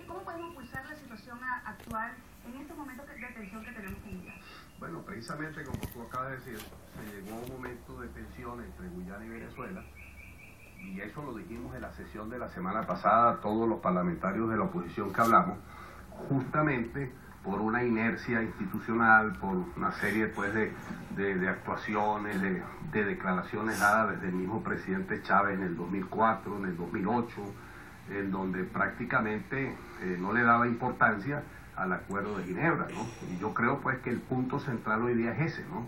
cómo podemos pulsar la situación actual en estos momentos de tensión que tenemos en Guyana? Bueno, precisamente como tú acabas de decir, se llegó a un momento de tensión entre Guyana y Venezuela, y eso lo dijimos en la sesión de la semana pasada, todos los parlamentarios de la oposición que hablamos, justamente por una inercia institucional, por una serie pues, de actuaciones, de declaraciones dadas desde el mismo presidente Chávez en el 2004, en el 2008, en donde prácticamente no le daba importancia al Acuerdo de Ginebra, ¿no? Y yo creo pues que el punto central hoy día es ese, ¿no?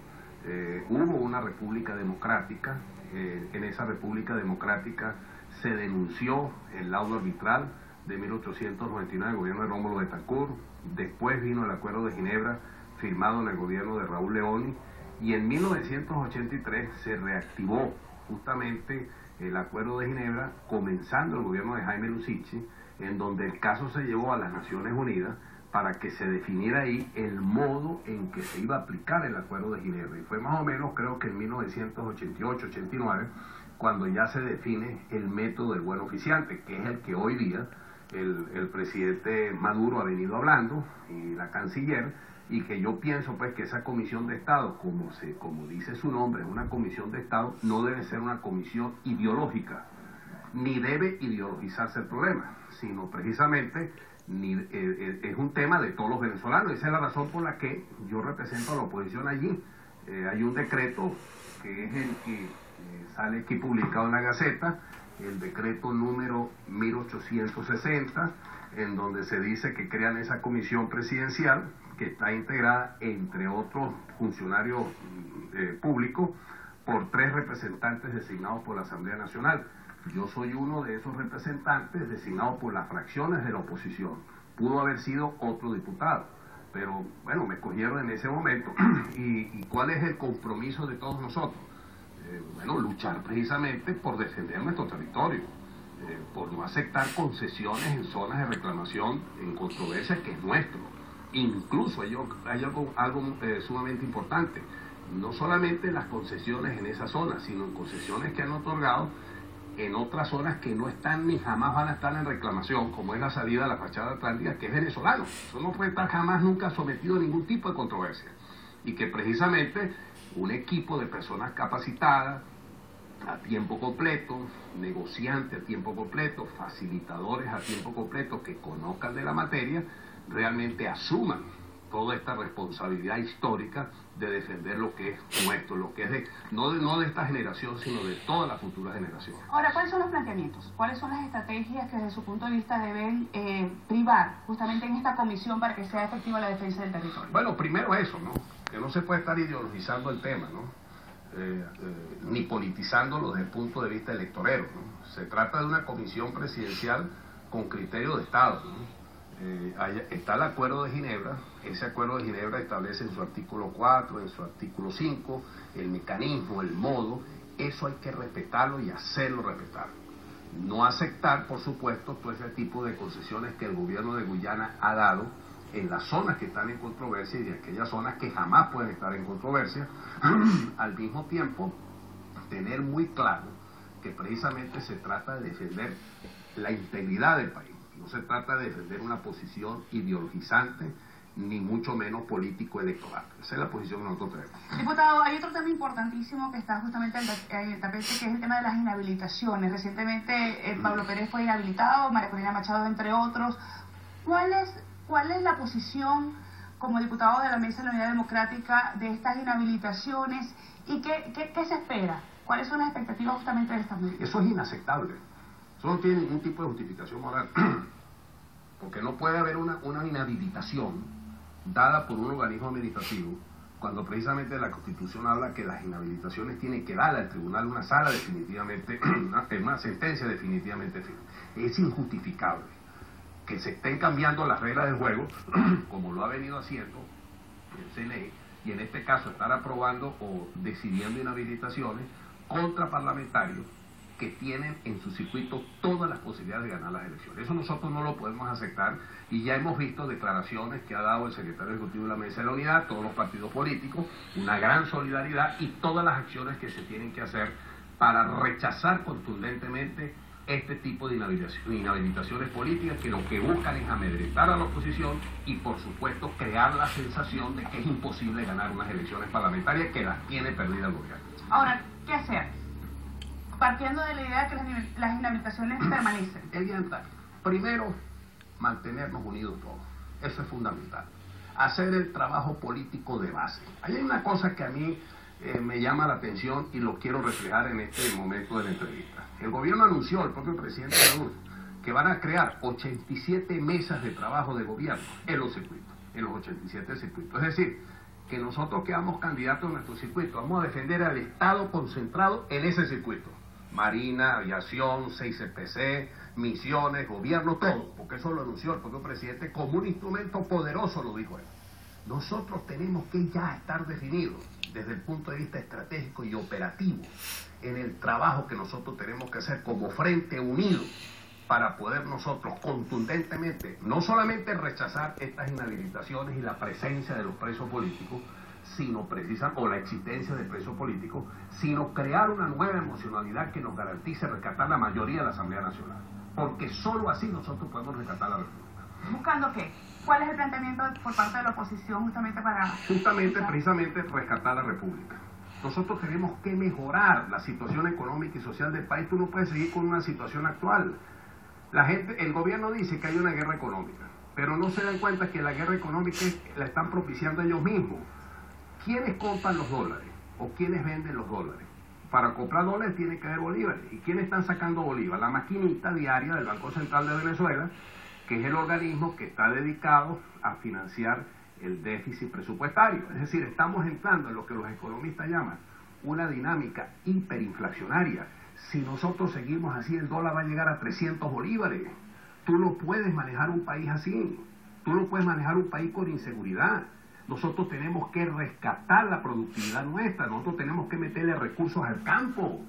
Hubo una república democrática, en esa república democrática se denunció el laudo arbitral de 1899 el gobierno de Rómulo Betancourt, después vino el Acuerdo de Ginebra firmado en el gobierno de Raúl Leoni, y en 1983 se reactivó justamente el Acuerdo de Ginebra, comenzando el gobierno de Jaime Lucici, en donde el caso se llevó a las Naciones Unidas para que se definiera ahí el modo en que se iba a aplicar el Acuerdo de Ginebra. Y fue más o menos, creo que en 1988-89, cuando ya se define el método del buen oficiante, que es el que hoy día el presidente Maduro ha venido hablando, y la canciller, y que yo pienso pues que esa comisión de Estado, como dice su nombre, es una comisión de Estado, no debe ser una comisión ideológica, ni debe ideologizarse el problema, sino precisamente es un tema de todos los venezolanos. Esa es la razón por la que yo represento a la oposición allí. Hay un decreto que es el que sale aquí publicado en la Gaceta, el decreto número 1860, en donde se dice que crean esa comisión presidencial que está integrada, entre otros funcionarios públicos, por 3 representantes designados por la Asamblea Nacional. Yo soy uno de esos representantes designados por las fracciones de la oposición. Pudo haber sido otro diputado, pero bueno, me escogieron en ese momento. ¿Y cuál es el compromiso de todos nosotros? Bueno, luchar precisamente por defender nuestro territorio, por no aceptar concesiones en zonas de reclamación, en controversias que es nuestro. Incluso hay algo sumamente importante, no solamente las concesiones en esa zona, sino en concesiones que han otorgado en otras zonas que no están ni jamás van a estar en reclamación, como es la salida de la fachada atlántica, que es venezolano. Eso no puede estar jamás nunca sometido a ningún tipo de controversia. Y que precisamente un equipo de personas capacitadas, a tiempo completo, negociantes a tiempo completo, facilitadores a tiempo completo, que conozcan de la materia, realmente asuman toda esta responsabilidad histórica de defender lo que es nuestro, lo que es no de esta generación, sino de toda la futura generación. Ahora, ¿cuáles son los planteamientos? ¿Cuáles son las estrategias que desde su punto de vista deben privar justamente en esta comisión para que sea efectiva la defensa del territorio? Bueno, primero eso, ¿no? Que no se puede estar ideologizando el tema, ¿no? Ni politizándolo desde el punto de vista electorero, ¿no? Se trata de una comisión presidencial con criterio de Estado, ¿no? Está el Acuerdo de Ginebra. Ese Acuerdo de Ginebra establece en su artículo 4, en su artículo 5, el mecanismo, el modo. Eso hay que respetarlo y hacerlo respetar. No aceptar, por supuesto, todo ese tipo de concesiones que el gobierno de Guyana ha dado en las zonas que están en controversia y de aquellas zonas que jamás pueden estar en controversia. Al mismo tiempo, tener muy claro que precisamente se trata de defender la integridad del país. No se trata de defender una posición ideologizante, ni mucho menos político-electoral. Esa es la posición que nosotros tenemos. Diputado, hay otro tema importantísimo que está justamente en el tapete, que es el tema de las inhabilitaciones. Recientemente Pablo Pérez fue inhabilitado, María Corina Machado, entre otros. ¿Cuál es la posición como diputado de la Mesa de la Unidad Democrática de estas inhabilitaciones y qué se espera? ¿Cuáles son las expectativas justamente de estas medidas? Eso es inaceptable. Eso no tiene ningún tipo de justificación moral, porque no puede haber una inhabilitación dada por un organismo administrativo cuando precisamente la Constitución habla que las inhabilitaciones tienen que darle al tribunal una sala definitivamente, una sentencia definitivamente firme. Es injustificable que se estén cambiando las reglas del juego, como lo ha venido haciendo el CNE, y en este caso estar aprobando o decidiendo inhabilitaciones contra parlamentarios que tienen en su circuito todas las posibilidades de ganar las elecciones. Eso nosotros no lo podemos aceptar, y ya hemos visto declaraciones que ha dado el secretario ejecutivo de la Mesa de la Unidad, todos los partidos políticos, una gran solidaridad y todas las acciones que se tienen que hacer para rechazar contundentemente este tipo de inhabilitaciones políticas que lo que buscan es amedrentar a la oposición y, por supuesto, crear la sensación de que es imposible ganar unas elecciones parlamentarias que las tiene perdida el gobierno. Ahora, ¿qué hacer? Partiendo de la idea de que las inhabilitaciones permanecen. Elianta, primero, mantenernos unidos todos. Eso es fundamental. Hacer el trabajo político de base. Hay una cosa que a mí me llama la atención y lo quiero reflejar en este momento de la entrevista. El gobierno anunció, el propio presidente Maduro, que van a crear 87 mesas de trabajo de gobierno en los circuitos, en los 87 circuitos. Es decir, que nosotros quedamos candidatos en nuestro circuito, vamos a defender al Estado concentrado en ese circuito. Marina, aviación, 6CPC, misiones, gobierno, todo, porque eso lo anunció el propio presidente como un instrumento poderoso, lo dijo él. Nosotros tenemos que ya estar definidos desde el punto de vista estratégico y operativo en el trabajo que nosotros tenemos que hacer como frente unido para poder nosotros contundentemente no solamente rechazar estas inhabilitaciones y la presencia de los presos políticos, sino o la existencia de presos políticos, sino crear una nueva emocionalidad que nos garantice rescatar la mayoría de la Asamblea Nacional. Porque solo así nosotros podemos rescatar la República. ¿Buscando qué? ¿Cuál es el planteamiento por parte de la oposición justamente para... precisamente, rescatar la República. Nosotros tenemos que mejorar la situación económica y social del país. Tú no puedes seguir con una situación actual. El gobierno dice que hay una guerra económica, pero no se dan cuenta que la guerra económica la están propiciando ellos mismos. ¿Quiénes compran los dólares o quiénes venden los dólares? Para comprar dólares tiene que haber bolívares. ¿Y quiénes están sacando bolívares? La maquinita diaria del Banco Central de Venezuela, que es el organismo que está dedicado a financiar el déficit presupuestario. Es decir, estamos entrando en lo que los economistas llaman una dinámica hiperinflacionaria. Si nosotros seguimos así, el dólar va a llegar a 300 bolívares. Tú no puedes manejar un país así. Tú no puedes manejar un país con inseguridad. Nosotros tenemos que rescatar la productividad nuestra. Nosotros tenemos que meterle recursos al campo.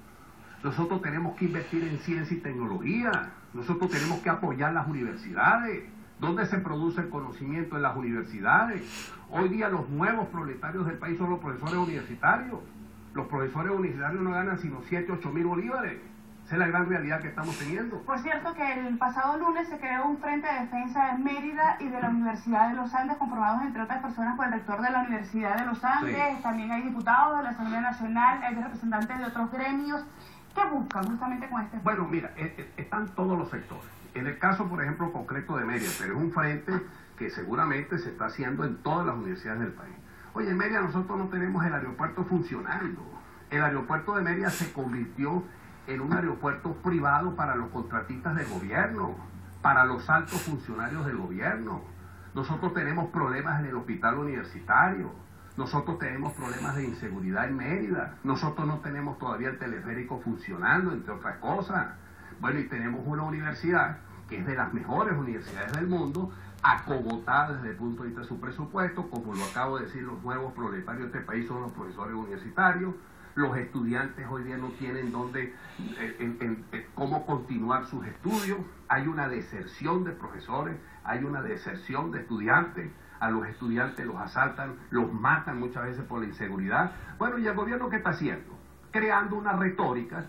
Nosotros tenemos que invertir en ciencia y tecnología. Nosotros tenemos que apoyar las universidades. ¿Dónde se produce el conocimiento? En las universidades. Hoy día los nuevos proletarios del país son los profesores universitarios. Los profesores universitarios no ganan sino 7, 8 mil bolívares. Esa es la gran realidad que estamos teniendo. Por cierto que el pasado lunes se creó un frente de defensa de Mérida y de la Universidad de los Andes, conformados entre otras personas por el rector de la Universidad de los Andes. Sí. También hay diputados de la Asamblea Nacional, hay representantes de otros gremios. ¿Qué buscan justamente con este frente? Bueno, mira, están todos los sectores. En el caso, por ejemplo, concreto de Mérida, pero es un frente que seguramente se está haciendo en todas las universidades del país. Oye, en Mérida nosotros no tenemos el aeropuerto funcionando. El aeropuerto de Mérida se convirtió en un aeropuerto privado para los contratistas del gobierno, para los altos funcionarios del gobierno. Nosotros tenemos problemas en el hospital universitario. Nosotros tenemos problemas de inseguridad en Mérida. Nosotros no tenemos todavía el teleférico funcionando, entre otras cosas. Bueno, y tenemos una universidad que es de las mejores universidades del mundo, acogotada desde el punto de vista de su presupuesto. Como lo acabo de decir, los nuevos proletarios de este país son los profesores universitarios. Los estudiantes hoy día no tienen cómo continuar sus estudios. Hay una deserción de profesores, hay una deserción de estudiantes. A los estudiantes los asaltan, los matan muchas veces por la inseguridad. Bueno, ¿y el gobierno qué está haciendo? Creando una retórica,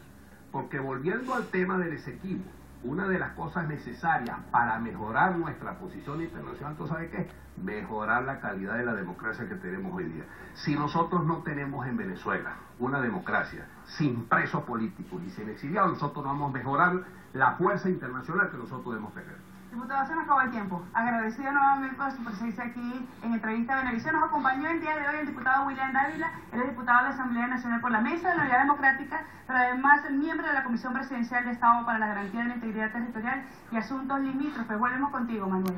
porque volviendo al tema del Esequibo, una de las cosas necesarias para mejorar nuestra posición internacional, ¿tú sabes qué? Mejorar la calidad de la democracia que tenemos hoy día. Si nosotros no tenemos en Venezuela una democracia sin presos políticos y sin exiliados, nosotros no vamos a mejorar la fuerza internacional que nosotros debemos tener. Diputado, se nos acabó el tiempo. Agradecido nuevamente por su presencia aquí en Entrevista Venevisión. Nos acompañó el día de hoy el diputado William Dávila. Él es diputado de la Asamblea Nacional por la Mesa de la Unidad Democrática, pero además miembro de la Comisión Presidencial de Estado para la Garantía de la Integridad Territorial y Asuntos Limítrofes. Volvemos contigo, Manuel.